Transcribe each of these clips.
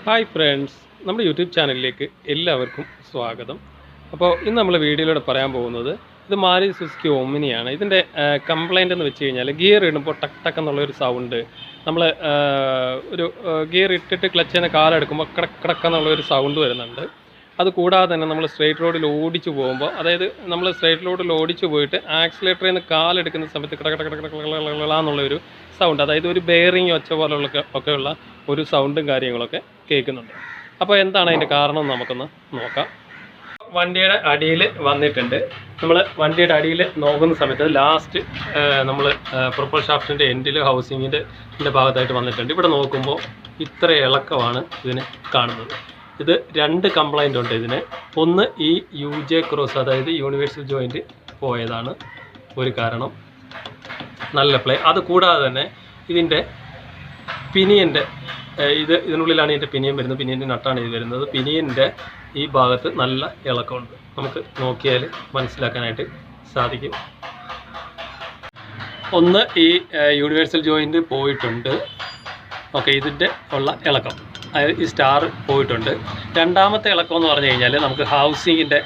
Hi friends, നമ്മുടെ YouTube ചാനലിലേക്ക് എല്ലാവർക്കും സ്വാഗതം. അപ്പോൾ ഇന്ന് നമ്മൾ വീഡിയോയിലൂടെ പറയാൻ പോകുന്നത് ഇത് മാരുതി സുസുക്കി ഓമിനിയാണ്. ഇതിൻ്റെ കംപ്ലൈൻ്റ് എന്ന് വെച്ച് കഴിഞ്ഞാൽ ഗിയർ ഇടുമ്പോൾ ടക്ക് ടക്ക് എന്നുള്ളൊരു സൗണ്ട്, നമ്മൾ ഒരു ഗിയർ ഇട്ടിട്ട് ക്ലച്ച് ചെയ്യുന്ന കാലെടുക്കുമ്പോൾ കിടക്ക് കിടക്കെന്നുള്ളൊരു സൗണ്ട് വരുന്നുണ്ട്. അതുകൂടാതെ തന്നെ നമ്മൾ സ്ട്രേറ്റ് റോഡിൽ ഓടിച്ചു പോകുമ്പോൾ, അതായത് നമ്മൾ സ്ട്രേറ്റ് റോഡിൽ ഓടിച്ചു പോയിട്ട് ആക്സിലേറ്ററിൽ നിന്ന് കാലെടുക്കുന്ന സമയത്ത് കിടക്കിടക്കിടക്കിടക്കിടക്കിടന്നുള്ളൊരു സൗണ്ട്, അതായത് ഒരു ബെയറിങ് ഒച്ച പോലുള്ള ഒക്കെയുള്ള ഒരു സൗണ്ടും കാര്യങ്ങളൊക്കെ കേൾക്കുന്നുണ്ട്. അപ്പോൾ എന്താണ് അതിൻ്റെ കാരണം എന്ന് നമുക്കൊന്ന് നോക്കാം. വണ്ടിയുടെ അടിയിൽ വന്നിട്ടുണ്ട്. നമ്മൾ വണ്ടിയുടെ അടിയിൽ നോക്കുന്ന സമയത്ത് ലാസ്റ്റ് നമ്മൾ പ്രൊപ്പൽ ഷാഫ്റ്റിൻ്റെ എൻഡിൽ ഹൗസിങ്ങിൻ്റെ ഭാഗത്തായിട്ട് വന്നിട്ടുണ്ട്. ഇവിടെ നോക്കുമ്പോൾ ഇത്ര ഇളക്കമാണ് ഇതിന് കാണുന്നത്. ഇത് രണ്ട് കംപ്ലൈൻ്റ് ഉണ്ട് ഇതിന്. ഒന്ന് ഈ UJ ക്രോസ്, അതായത് യൂണിവേഴ്സൽ ജോയിൻറ്റ് പോയതാണ് ഒരു കാരണം, നല്ല പ്ലേ. അത് കൂടാതെ തന്നെ ഇതിൻ്റെ പിനിയൻ്റെ ഇതിനുള്ളിലാണ് ഇതിൻ്റെ പിനിയൻ വരുന്നത്, പിനിയൻ്റെ നട്ടാണ് ഇത് വരുന്നത്. പിനിയൻ്റെ ഈ ഭാഗത്ത് നല്ല ഇളക്കമുണ്ട്, നമുക്ക് നോക്കിയാൽ മനസ്സിലാക്കാനായിട്ട് സാധിക്കും. ഒന്ന് ഈ യൂണിവേഴ്സൽ ജോയിൻറ്റ് പോയിട്ടുണ്ട്, ഓക്കെ, ഇതിൻ്റെ ഉള്ള ഇളക്കം, അതായത് ഈ സ്റ്റാർ പോയിട്ടുണ്ട്. രണ്ടാമത്തെ ഇളക്കം എന്ന് പറഞ്ഞു കഴിഞ്ഞാൽ നമുക്ക് ഹൗസിങ്ങിൻ്റെ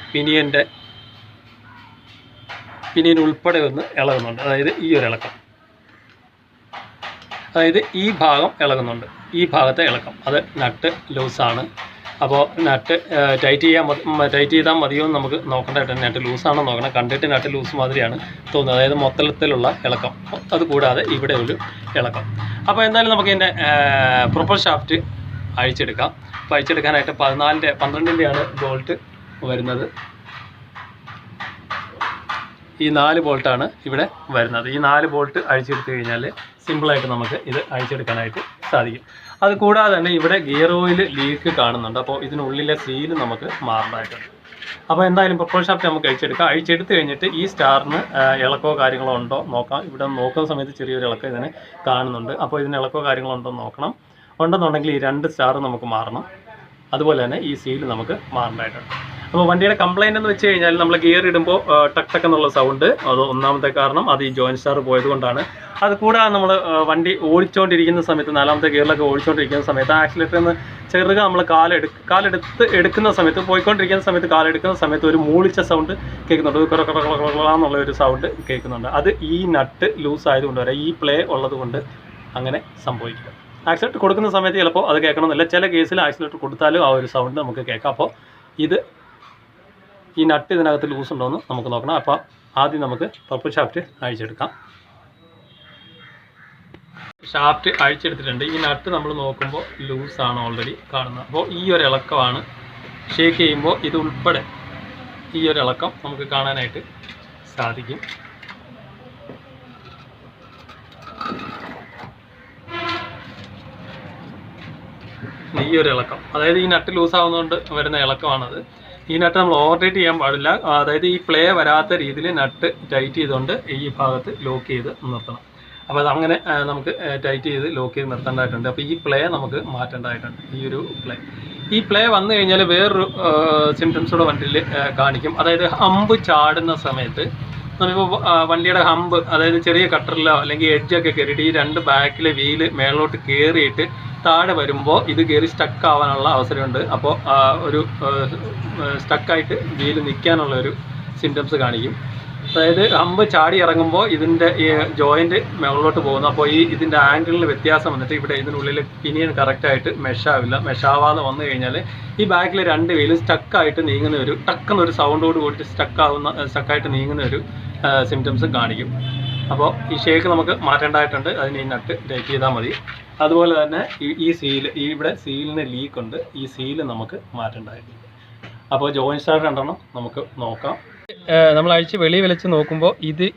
പിനിയൻ ഉൾപ്പെടെ ഒന്ന് ഇളകുന്നുണ്ട്. അതായത് ഈ ഒരു ഇളക്കം, അതായത് ഈ ഭാഗം ഇളകുന്നുണ്ട്, ഈ ഭാഗത്തെ ഇളക്കം, അത് നട്ട് ലൂസാണ്. അപ്പോൾ നട്ട് ടൈറ്റ് ചെയ്താൽ മതിയോ എന്ന് നമുക്ക് നോക്കേണ്ടതായിട്ട്, നട്ട് ലൂസാണോ നോക്കണം. കണ്ടിട്ട് നട്ട് ലൂസ് മാതിരിയാണ് തോന്നുന്നത്, അതായത് മൊത്തത്തിലുള്ള ഇളക്കം. അതുകൂടാതെ ഇവിടെ ഒരു ഇളക്കം. അപ്പോൾ എന്തായാലും നമുക്ക് ഇതിൻ്റെ പ്രൊപ്പൽ ഷാഫ്റ്റ് അഴിച്ചെടുക്കാം. അപ്പോൾ അഴിച്ചെടുക്കാനായിട്ട് 12-ൻ്റെയാണ് ബോൾട്ട് വരുന്നത്. ഈ 4 ബോൾട്ടാണ് ഇവിടെ വരുന്നത്. ഈ 4 ബോൾട്ട് അഴിച്ചെടുത്ത് കഴിഞ്ഞാൽ സിമ്പിളായിട്ട് നമുക്ക് ഇത് അഴിച്ചെടുക്കാനായിട്ട് സാധിക്കും. അത് കൂടാതെ തന്നെ ഇവിടെ ഗിയർ ഓയിൽ ലീക്ക് കാണുന്നുണ്ട്. അപ്പോൾ ഇതിനുള്ളിലെ സീല് നമുക്ക് മാറേണ്ടതായിട്ടുണ്ട്. അപ്പോൾ എന്തായാലും പ്രൊപ്പൽ ഷാഫ്റ്റ് നമുക്ക് അഴിച്ചെടുക്കാം. അഴിച്ചെടുത്ത് കഴിഞ്ഞിട്ട് ഈ സ്റ്റാറിന് ഇളക്കോ കാര്യങ്ങളോ ഉണ്ടോ നോക്കാം. ഇവിടെ നോക്കുന്ന സമയത്ത് ചെറിയൊരു ഇളക്കം ഇതിന് കാണുന്നുണ്ട്. അപ്പോൾ ഇതിന് ഇളക്കോ കാര്യങ്ങളോ ഉണ്ടോ നോക്കണം. ഉണ്ടെന്നുണ്ടെങ്കിൽ ഈ 2 സ്റ്റാർ നമുക്ക് മാറണം. അതുപോലെ തന്നെ ഈ സീല് നമുക്ക് മാറേണ്ടതായിട്ടുണ്ട്. അപ്പോൾ വണ്ടിയുടെ കംപ്ലൈൻ്റ് എന്ന് വെച്ച് കഴിഞ്ഞാൽ നമ്മൾ ഗിയർ ഇടുമ്പോൾ ടക്ക് ടക്ക് എന്നുള്ള സൗണ്ട്, അത് ഒന്നാമത്തെ കാരണം, അത് ഈ ജോയിൻറ്റ് സ്റ്റാർ പോയത് കൊണ്ടാണ്. അത് കൂടാതെ നമ്മൾ വണ്ടി ഓടിച്ചുകൊണ്ടിരിക്കുന്ന സമയത്ത്, 4ാമത്തെ ഗിയറിലൊക്കെ ഓടിച്ചുകൊണ്ടിരിക്കുന്ന സമയത്ത് ആക്സിലേറ്ററിൽ നിന്ന് ചെറുക നമ്മൾ കാലെടുക്കുന്ന സമയത്ത്, പോയിക്കൊണ്ടിരിക്കുന്ന സമയത്ത് കാലെടുക്കുന്ന സമയത്ത് ഒരു മൂളിച്ച സൗണ്ട് കേൾക്കുന്നുണ്ട്, എന്നുള്ള ഒരു സൗണ്ട് കേൾക്കുന്നുണ്ട്. അത് ഈ നട്ട് ലൂസ് ആയതുകൊണ്ട് വരെ, ഈ പ്ലേ ഉള്ളത് കൊണ്ട് അങ്ങനെ സംഭവിക്കുക. ആക്സിലേറ്റർ കൊടുക്കുന്ന സമയത്ത് ചിലപ്പോൾ അത് കേൾക്കണമെന്നില്ല, ചില കേസിൽ ആക്സിലേറ്റർ കൊടുത്താലും ആ ഒരു സൗണ്ട് നമുക്ക് കേൾക്കാം. അപ്പോൾ ഇത് ഈ നട്ട് ഇതിനകത്ത് ലൂസ് ഉണ്ടോ എന്ന് നമുക്ക് നോക്കണം. അപ്പോൾ ആദ്യം നമുക്ക് പ്രൊപ്പൽ ഷാഫ്റ്റ് അഴിച്ചെടുക്കാം. ഷാഫ്റ്റ് അഴിച്ചെടുത്തിട്ടുണ്ട്. ഈ നട്ട് നമ്മൾ നോക്കുമ്പോൾ ലൂസാണ് ഓൾറെഡി കാണുന്നത്. അപ്പോൾ ഈ ഒരു ഇളക്കമാണ്, ഷേക്ക് ചെയ്യുമ്പോൾ ഇത് ഉൾപ്പെടെ ഈ ഒരു ഇളക്കം നമുക്ക് കാണാനായിട്ട് സാധിക്കും. ഈ ഒരു ഇളക്കം, അതായത് ഈ നട്ട് ലൂസ് ആവുന്നതുകൊണ്ട് വരുന്ന ഇളക്കമാണത്. ഈ നട്ട് നമ്മൾ ഓവർ ടൈറ്റ് ചെയ്യാൻ പാടില്ല. അതായത് ഈ പ്ലേ വരാത്ത രീതിയിൽ നട്ട് ടൈറ്റ് ചെയ്തുകൊണ്ട് ഈ ഭാഗത്ത് ലോക്ക് ചെയ്ത് നിർത്തണം. അപ്പോൾ അതങ്ങനെ നമുക്ക് ടൈറ്റ് ചെയ്ത് ലോക്ക് ചെയ്ത് നിർത്തേണ്ടതായിട്ടുണ്ട്. അപ്പോൾ ഈ പ്ലേ നമുക്ക് മാറ്റേണ്ടതായിട്ടുണ്ട്. ഈ പ്ലേ വന്നു കഴിഞ്ഞാൽ വേറൊരു സിംറ്റംസൂടെ വണ്ടിയിൽ കാണിക്കും. അതായത് ഹമ്പ് ചാടുന്ന സമയത്ത് നമ്മളിപ്പോൾ വണ്ടിയുടെ ഹമ്പ്, അതായത് ചെറിയ കട്ടറിലോ അല്ലെങ്കിൽ എഡ്ജൊക്കെ കയറിയിട്ട് ഈ 2 ബാക്കിലെ വീല് മേളിലോട്ട് കയറിയിട്ട് താഴെ വരുമ്പോൾ ഇത് കയറി സ്റ്റക്ക് ആവാനുള്ള അവസരമുണ്ട്. അപ്പോൾ ഒരു സ്റ്റക്കായിട്ട് വീല് നിൽക്കാനുള്ള ഒരു സിംറ്റംസ് കാണിക്കും. അതായത് ഹമ്പ് ചാടി ഇറങ്ങുമ്പോൾ ഇതിൻ്റെ ഈ ജോയിൻറ്റ് മുകളിലോട്ട് പോകുന്നു. അപ്പോൾ ഇതിൻ്റെ ആംഗിളിന് വ്യത്യാസം വന്നിട്ട് ഇവിടെ ഇതിനുള്ളിൽ പിനിയൻ കറക്റ്റായിട്ട് മെഷാവാതെ വന്നു കഴിഞ്ഞാൽ ഈ ബാക്കിൽ 2 വീലും സ്റ്റക്കായിട്ട് നീങ്ങുന്ന ഒരു ടക്കെന്നൊരു സൗണ്ടോട് കൂടിയിട്ട് സ്റ്റക്കായിട്ട് നീങ്ങുന്ന ഒരു സിംറ്റംസ് കാണിക്കും. അപ്പോൾ ഈ ഷേക്ക് നമുക്ക് മാറ്റേണ്ടതായിട്ടുണ്ട്. അതിന് ഈ നട്ട് ടൈറ്റ് ചെയ്താൽ മതി. അതുപോലെ തന്നെ ഈ സീല്, ഇവിടെ സീലിന് ലീക്കുണ്ട്, ഈ സീല് നമുക്ക് മാറ്റേണ്ടതായിട്ടുണ്ട്. അപ്പോൾ ജോയിൻറ്റ് സ്റ്റാർ 2 നമുക്ക് നോക്കാം. നമ്മൾ അഴിച്ച് വെളിയിൽ വെച്ച് നോക്കുമ്പോൾ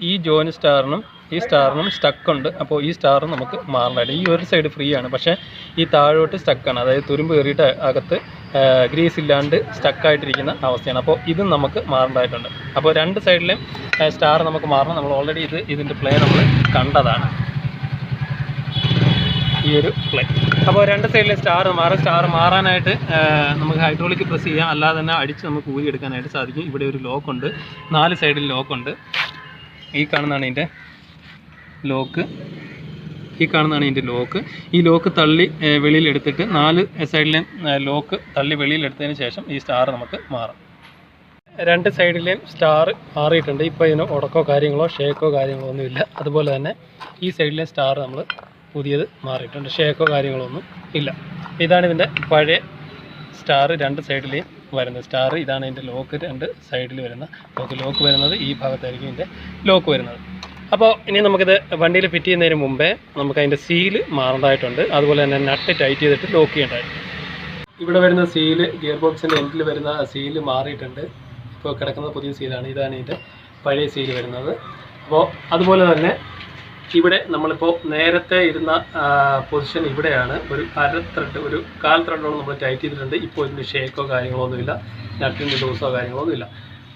ഈ ജോയിൻറ്റ് സ്റ്റാറിനും ഈ സ്റ്റാറിനും സ്റ്റക്കുണ്ട്. അപ്പോൾ ഈ സ്റ്റാർ നമുക്ക് മാറേണ്ടതായിട്ട്, ഈ ഒരു സൈഡ് ഫ്രീ ആണ്, പക്ഷേ ഈ താഴോട്ട് സ്റ്റക്കാണ്, അതായത് തുരുമ്പ് കയറിയിട്ട് അകത്ത് ഗ്രീസ് ഇല്ലാണ്ട് സ്റ്റക്കായിട്ടിരിക്കുന്ന അവസ്ഥയാണ്. അപ്പോൾ ഇതും നമുക്ക് മാറേണ്ടതായിട്ടുണ്ട്. അപ്പോൾ 2 സൈഡിലും സ്റ്റാർ നമുക്ക് മാറണം. നമ്മൾ ഓൾറെഡി ഇതിൻ്റെ പ്ലേ നമ്മൾ കണ്ടതാണ്, ഈ ഒരു പ്ലേ. അപ്പോൾ 2 സൈഡിലെ സ്റ്റാർ മാറാനായിട്ട് നമുക്ക് ഹൈഡ്രോളിക് പ്രസ് ചെയ്യാം, അല്ലാതെ തന്നെ അടിച്ച് നമുക്ക് ഊരിയെടുക്കാനായിട്ട് സാധിക്കും. ഇവിടെ ഒരു ലോക്കുണ്ട്, 4 സൈഡിൽ ലോക്കുണ്ട്. ഈ കാണുന്നതാണ് ഇതിൻ്റെ ലോക്ക്. ഈ കാണുന്നതാണ് ഇതിൻ്റെ ലോക്ക്. ഈ ലോക്ക് തള്ളി വെളിയിലെടുത്തിട്ട് 4 സൈഡിലെയും ലോക്ക് തള്ളി വെളിയിലെടുത്തതിന് ശേഷം ഈ സ്റ്റാർ നമുക്ക് മാറാം. 2 സൈഡിലെയും സ്റ്റാർ മാറിയിട്ടുണ്ട്. ഇപ്പോൾ ഇതിന് ഉടക്കോ കാര്യങ്ങളോ ഷേക്കോ കാര്യങ്ങളോ ഒന്നുമില്ല. അതുപോലെ തന്നെ ഈ സൈഡിലെ സ്റ്റാർ നമ്മൾ പുതിയത് മാറിയിട്ടുണ്ട്, ഷേക്കോ കാര്യങ്ങളോ ഒന്നും ഇല്ല. ഇതാണ് ഇതിൻ്റെ പഴയ സ്റ്റാർ 2 സൈഡിലെയും വരുന്നത്. സ്റ്റാർ ഇതാണ് ഇതിൻ്റെ ലോക്ക്, 2 സൈഡിൽ വരുന്ന ലോക്ക് വരുന്നത് ഈ ഭാഗത്തായിരിക്കും ഇതിൻ്റെ ലോക്ക് വരുന്നത്. അപ്പോൾ ഇനി നമുക്കിത് വണ്ടിയിൽ ഫിറ്റ് ചെയ്യുന്നതിന് മുമ്പേ നമുക്ക് അതിൻ്റെ സീല് മാറേണ്ടതായിട്ടുണ്ട്. അതുപോലെ തന്നെ നട്ട് ടൈറ്റ് ചെയ്തിട്ട് ലോക്ക് ചെയ്യേണ്ടതായിട്ടുണ്ട്. ഇവിടെ വരുന്ന സീല് ഗിയർ ബോക്സിൻ്റെ എൻഡിൽ വരുന്ന സീല് മാറിയിട്ടുണ്ട്. ഇപ്പോൾ കിടക്കുന്ന പുതിയ സീലാണ്. ഇതാണ് ഇതിൻ്റെ പഴയ സീല് വരുന്നത്. അപ്പോൾ അതുപോലെ തന്നെ ഇവിടെ നമ്മളിപ്പോൾ നേരത്തെ ഇരുന്ന പൊസിഷൻ ഇവിടെയാണ്. ഒരു ഒരു കാൽ ത്രെഡോളം നമ്മൾ ടൈറ്റ് ചെയ്തിട്ടുണ്ട്. ഇപ്പോൾ ഇതിൻ്റെ ഷേക്കോ കാര്യങ്ങളോ ഒന്നുമില്ല, നട്ടിൻ്റെ ലൂസോ കാര്യങ്ങളോ ഒന്നുമില്ല.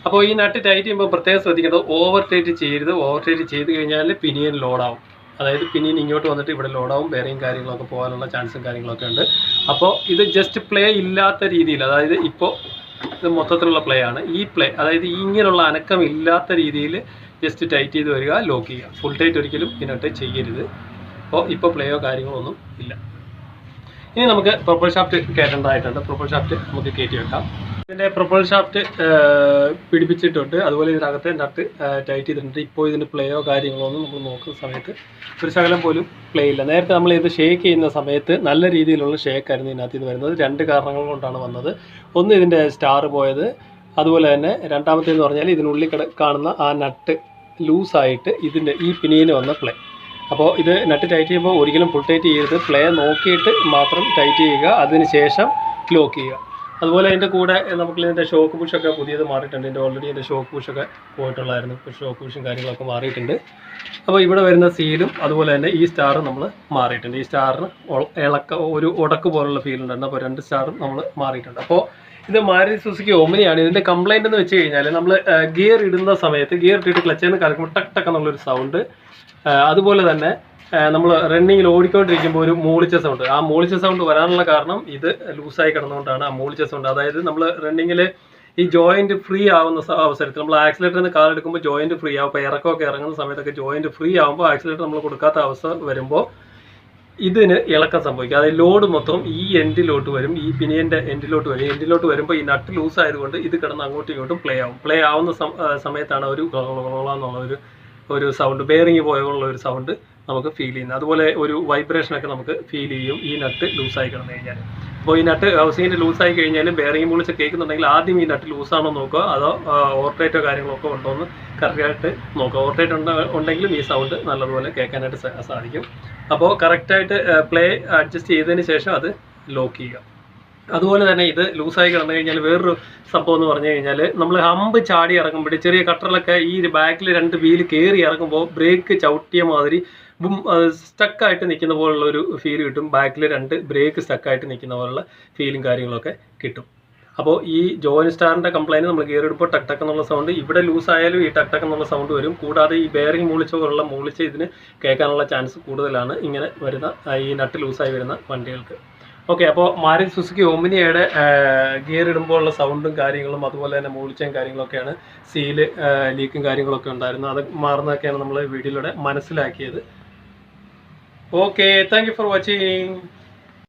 അപ്പോൾ ഈ നട്ട് ടൈറ്റ് ചെയ്യുമ്പോൾ പ്രത്യേകം ശ്രദ്ധിക്കേണ്ടത് ഓവർ ടൈറ്റ് ചെയ്യരുത്. ഓവർ ടൈറ്റ് ചെയ്ത് കഴിഞ്ഞാൽ പിനിയൻ ലോഡാവും. അതായത് പിനിയൻ ഇങ്ങോട്ട് വന്നിട്ട് ഇവിടെ ലോഡാവും, ബെയറിങ് കാര്യങ്ങളൊക്കെ പോകാനുള്ള ചാൻസും കാര്യങ്ങളൊക്കെ ഉണ്ട്. അപ്പോൾ ഇത് ജസ്റ്റ് പ്ലേ ഇല്ലാത്ത രീതിയിൽ, അതായത് ഇപ്പോൾ ഇത് മൊത്തത്തിലുള്ള പ്ലേ ആണ്. ഈ പ്ലേ അതായത് ഇങ്ങനെയുള്ള അനക്കം ഇല്ലാത്ത രീതിയിൽ ജസ്റ്റ് ടൈറ്റ് ചെയ്ത് വരിക, ലോക്ക് ചെയ്യുക. ഫുൾ ടൈറ്റ് ഒരിക്കലും ഇതിനകത്ത് ചെയ്യരുത്. അപ്പോൾ ഇപ്പോൾ പ്ലേയോ കാര്യങ്ങളോ ഒന്നും ഇല്ല. ഇനി നമുക്ക് പ്രൊപ്പൽ ഷാഫ്റ്റ് കയറ്റേണ്ടതായിട്ടുണ്ട്. പ്രൊപ്പൽ ഷാഫ്റ്റ് നമുക്ക് കയറ്റി വെക്കാം. ഇതിൻ്റെ പ്രൊപ്പൽ ഷാഫ്റ്റ് പിടിപ്പിച്ചിട്ടുണ്ട്. അതുപോലെ ഇതിനകത്ത് നട്ട് ടൈറ്റ് ചെയ്തിട്ടുണ്ട്. ഇപ്പോൾ ഇതിന് പ്ലേയോ കാര്യങ്ങളോ ഒന്നും നമ്മൾ നോക്കുന്ന സമയത്ത് ഒരു ശകലം പോലും പ്ലേ ഇല്ല. നേരത്തെ നമ്മൾ ഇത് ഷേക്ക് ചെയ്യുന്ന സമയത്ത് നല്ല രീതിയിലുള്ള ഷേക്കായിരുന്നു ഇതിനകത്ത് ഇത് വരുന്നത്. 2 കാരണങ്ങൾ കൊണ്ടാണ് വന്നത്. ഒന്ന്, ഇതിൻ്റെ സ്റ്റാർ പോയത്. അതുപോലെ തന്നെ രണ്ടാമത്തേന്ന് പറഞ്ഞാൽ ഇതിനുള്ളിൽ കാണുന്ന ആ നട്ട് ലൂസായിട്ട് ഇതിൻ്റെ ഈ പിനിയന് വന്ന പ്ലേ. അപ്പോൾ ഇത് നട്ട് ടൈറ്റ് ചെയ്യുമ്പോൾ ഒരിക്കലും ഫുൾ ടൈറ്റ് ചെയ്യരുത്. പ്ലേ നോക്കിയിട്ട് മാത്രം ടൈറ്റ് ചെയ്യുക, അതിന് ശേഷം ലോക്ക് ചെയ്യുക. അതുപോലെ അതിൻ്റെ കൂടെ നമുക്ക് ഇതിൻ്റെ ഷോക്ക് പുഷൊക്കെ പുതിയത് മാറിയിട്ടുണ്ട്. ഇതിൻ്റെ ഓൾറെഡി ഇതിൻ്റെ ഷോക്ക് പുഷൊക്കെ പോയിട്ടുള്ളായിരുന്നു. ഇപ്പോൾ ഷോക്ക് പുഷും കാര്യങ്ങളൊക്കെ മാറിയിട്ടുണ്ട്. അപ്പോൾ ഇവിടെ വരുന്ന സീലും അതുപോലെ തന്നെ ഈ സ്റ്റാറും നമ്മൾ മാറിയിട്ടുണ്ട്. ഈ സ്റ്റാറിന് ഒരു ഉടക്ക് പോലുള്ള ഫീൽ ഉണ്ടായിരുന്നു. അപ്പോൾ 2 സ്റ്റാറും നമ്മൾ മാറിയിട്ടുണ്ട്. അപ്പോൾ ഇത് മാരുതി സുസുക്കി ഓമിനിയാണ്. ഇതിൻ്റെ കംപ്ലൈൻറ്റ് എന്ന് വെച്ച് കഴിഞ്ഞാൽ നമ്മൾ ഗിയർ ഇടുന്ന സമയത്ത് ഗിയർ ഇട്ടിട്ട് ക്ലച്ചിൽ നിന്ന് കറക്കുമ്പോൾ ടക്ക് ടക്ക് എന്നുള്ളൊരു സൗണ്ട്, അതുപോലെ തന്നെ നമ്മൾ റണ്ണിങ്ങിൽ ഓടിക്കൊണ്ടിരിക്കുമ്പോൾ ഒരു മൂളിച്ച സൗണ്ട്. ആ മൂളിച്ച സൗണ്ട് വരാനുള്ള കാരണം ഇത് ലൂസായി കിടന്നുകൊണ്ടാണ് ആ മൂളിച്ച സൗണ്ട്. അതായത് നമ്മൾ റണ്ണിങ്ങിൽ ഈ ജോയിൻറ്റ് ഫ്രീ ആവുന്ന അവസരത്തിൽ നമ്മൾ ആക്സിലേറ്ററിൽ നിന്ന് കാലെടുക്കുമ്പോൾ ജോയിൻറ്റ് ഫ്രീ ആവും. അപ്പോൾ ഇറക്കമൊക്കെ ഇറങ്ങുന്ന സമയത്തൊക്കെ ജോയിൻറ്റ് ഫ്രീ ആകുമ്പോൾ ആക്സിലേറ്റർ നമ്മൾ കൊടുക്കാത്ത അവസ്ഥ വരുമ്പോൾ ഇതിന് ഇളക്കം സംഭവിക്കും. അതായത് ലോഡ് മൊത്തം ഈ എൻഡിലോട്ട് വരും, ഈ പിനിയൻ്റെ എൻഡിലോട്ട് വരും. എൻഡിലോട്ട് വരുമ്പോൾ ഈ നട്ട് ലൂസ് ആയതുകൊണ്ട് ഇത് കിടന്ന് അങ്ങോട്ടും ഇങ്ങോട്ടും പ്ലേ ആവും. പ്ലേ ആവുന്ന സമയത്താണ് ഒരു എന്നുള്ള ഒരു സൗണ്ട്, ബെയറിങ് പോയുള്ള ഒരു സൗണ്ട് നമുക്ക് ഫീൽ ചെയ്യുന്നത്. അതുപോലെ ഒരു വൈബ്രേഷനൊക്കെ നമുക്ക് ഫീൽ ചെയ്യും ഈ നട്ട് ലൂസായി കിടന്നു കഴിഞ്ഞാൽ. അപ്പോൾ ഈ നട്ട് ഹൗസിങ്ങിൻ്റെ ലൂസായി കഴിഞ്ഞാൽ ബെയറിങ് പൊളിച്ച് കേൾക്കുന്നുണ്ടെങ്കിൽ ആദ്യം ഈ നട്ട് ലൂസാണോ നോക്കുക, അതോ ഓവർടൈറ്റോ കാര്യങ്ങളൊക്കെ ഉണ്ടോ എന്ന് കറക്റ്റായിട്ട് നോക്കുക. ഓവർടൈറ്റ് ഉണ്ടെങ്കിലും ഈ സൗണ്ട് നല്ലതുപോലെ കേൾക്കാനായിട്ട് സാധിക്കും. അപ്പോൾ കറക്റ്റായിട്ട് പ്ലേ അഡ്ജസ്റ്റ് ചെയ്തതിന് ശേഷം അത് ലോക്ക് ചെയ്യുക. അതുപോലെ തന്നെ ഇത് ലൂസായി കിടന്നു കഴിഞ്ഞാൽ വേറൊരു സംഭവം എന്ന് പറഞ്ഞു കഴിഞ്ഞാൽ നമ്മൾ ഹമ്പ് ചാടി ഇറങ്ങുമ്പോൾ ചെറിയ കട്ടറിലൊക്കെ ഈ ബാക്കിൽ 2 വീല് കയറി ഇറങ്ങുമ്പോൾ ബ്രേക്ക് ചവിട്ടിയ മാതിരി സ്റ്റക്കായിട്ട് നിൽക്കുന്ന പോലുള്ള ഒരു ഫീൽ കിട്ടും. ബാക്കിൽ 2 ബ്രേക്ക് സ്റ്റക്കായിട്ട് നിൽക്കുന്ന പോലുള്ള ഫീലും കാര്യങ്ങളൊക്കെ കിട്ടും. അപ്പോൾ ഈ ജോയിൻ സ്റ്റാറിൻ്റെ കംപ്ലൈൻറ്റ് നമ്മൾ ഗിയർ ഇടുമ്പോൾ ടക്ക് ടക്ക് എന്നുള്ള സൗണ്ട്, ഇവിടെ ലൂസായാലും ഈ ടക്ക് ടക്ക് എന്നുള്ള സൗണ്ട് വരും. കൂടാതെ ഈ ബെയറിംഗ് മൂളിച്ച് ഇതിന് കേൾക്കാനുള്ള ചാൻസ് കൂടുതലാണ് ഇങ്ങനെ വരുന്ന ഈ നട്ട് ലൂസായി വരുന്ന വണ്ടികൾക്ക്. ഓക്കെ, അപ്പോൾ മാരുതി സുസുക്കി ഓമിനിയുടെ ഗിയർ ഇടുമ്പോൾ ഉള്ള സൗണ്ടും കാര്യങ്ങളും അതുപോലെ തന്നെ മൂളിച്ചയും കാര്യങ്ങളൊക്കെയാണ്. സീല് ലീക്കും കാര്യങ്ങളൊക്കെ ഉണ്ടായിരുന്നു. അത് മാറുന്നതൊക്കെയാണ് നമ്മൾ വീഡിയോയിലൂടെ മനസ്സിലാക്കിയത്. Okay, thank you for watching.